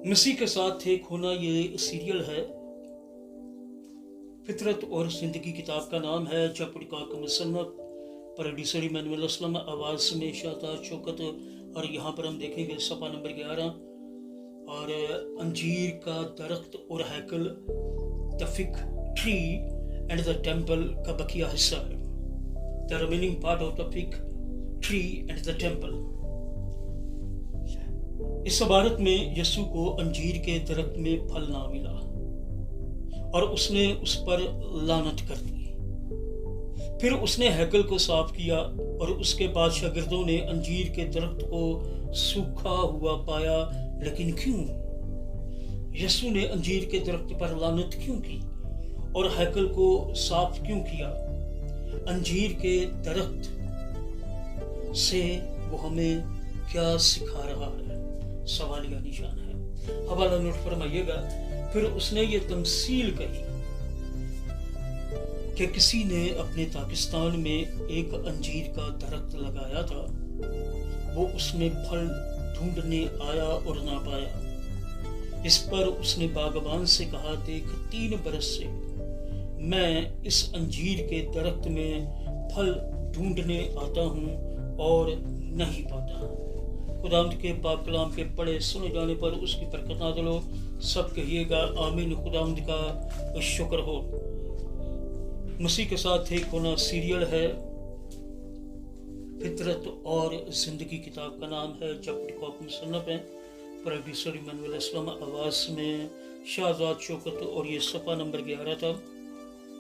मसीह के साथ एक होना ये सीरियल है। फितरत और जिंदगी किताब का नाम है। का मुसन्नफ प्रोड्यूसर इमानुएल असलम, आवाज़ में शाहताज शौकत। और यहाँ पर हम देखेंगे सफ़ा नंबर 11 और अंजीर का दरख्त और हैकल, the fig tree and the temple का बकिया हिस्सा है। The remaining part of the fig tree and the temple. इस इबारत में यीशु को अंजीर के दरख्त में फल ना मिला और उसने उस पर लानत कर दी। फिर उसने हैकल को साफ किया और उसके बाद शागिर्दों ने अंजीर के दरख्त को सूखा हुआ पाया। लेकिन क्यों? यीशु ने अंजीर के दरख्त पर लानत क्यों की और हैकल को साफ क्यों किया? अंजीर के दरख्त से वो हमें क्या सिखा रहा है? सवालिया निशान है। हवाला नोट फरमाइएगा। फिर उसने ये तमसील कही कि किसी ने अपने पाकिस्तान में एक अंजीर का दरख्त लगाया था। वो उसमें फल ढूंढने आया और ना पाया। इस पर उसने बागबान से कहा, देख 3 बरस से मैं इस अंजीर के दरख्त में फल ढूंढने आता हूँ और नहीं पाता। खुदावंद के पाक कलाम के पढ़े सुने जाने पर उसकी बरकत नाज़िल हो। सब कहिएगा आमीन। खुदावंद का शुक्र हो। मसीह के साथ एक होना सीरियल है। फितरत और जिंदगी किताब का नाम है। का मुसन्नफ है। प्रोड्यूसर इमानुएल असलम, आवाज़ में शाहताज शौकत। और ये सफ़ा नंबर 11 था।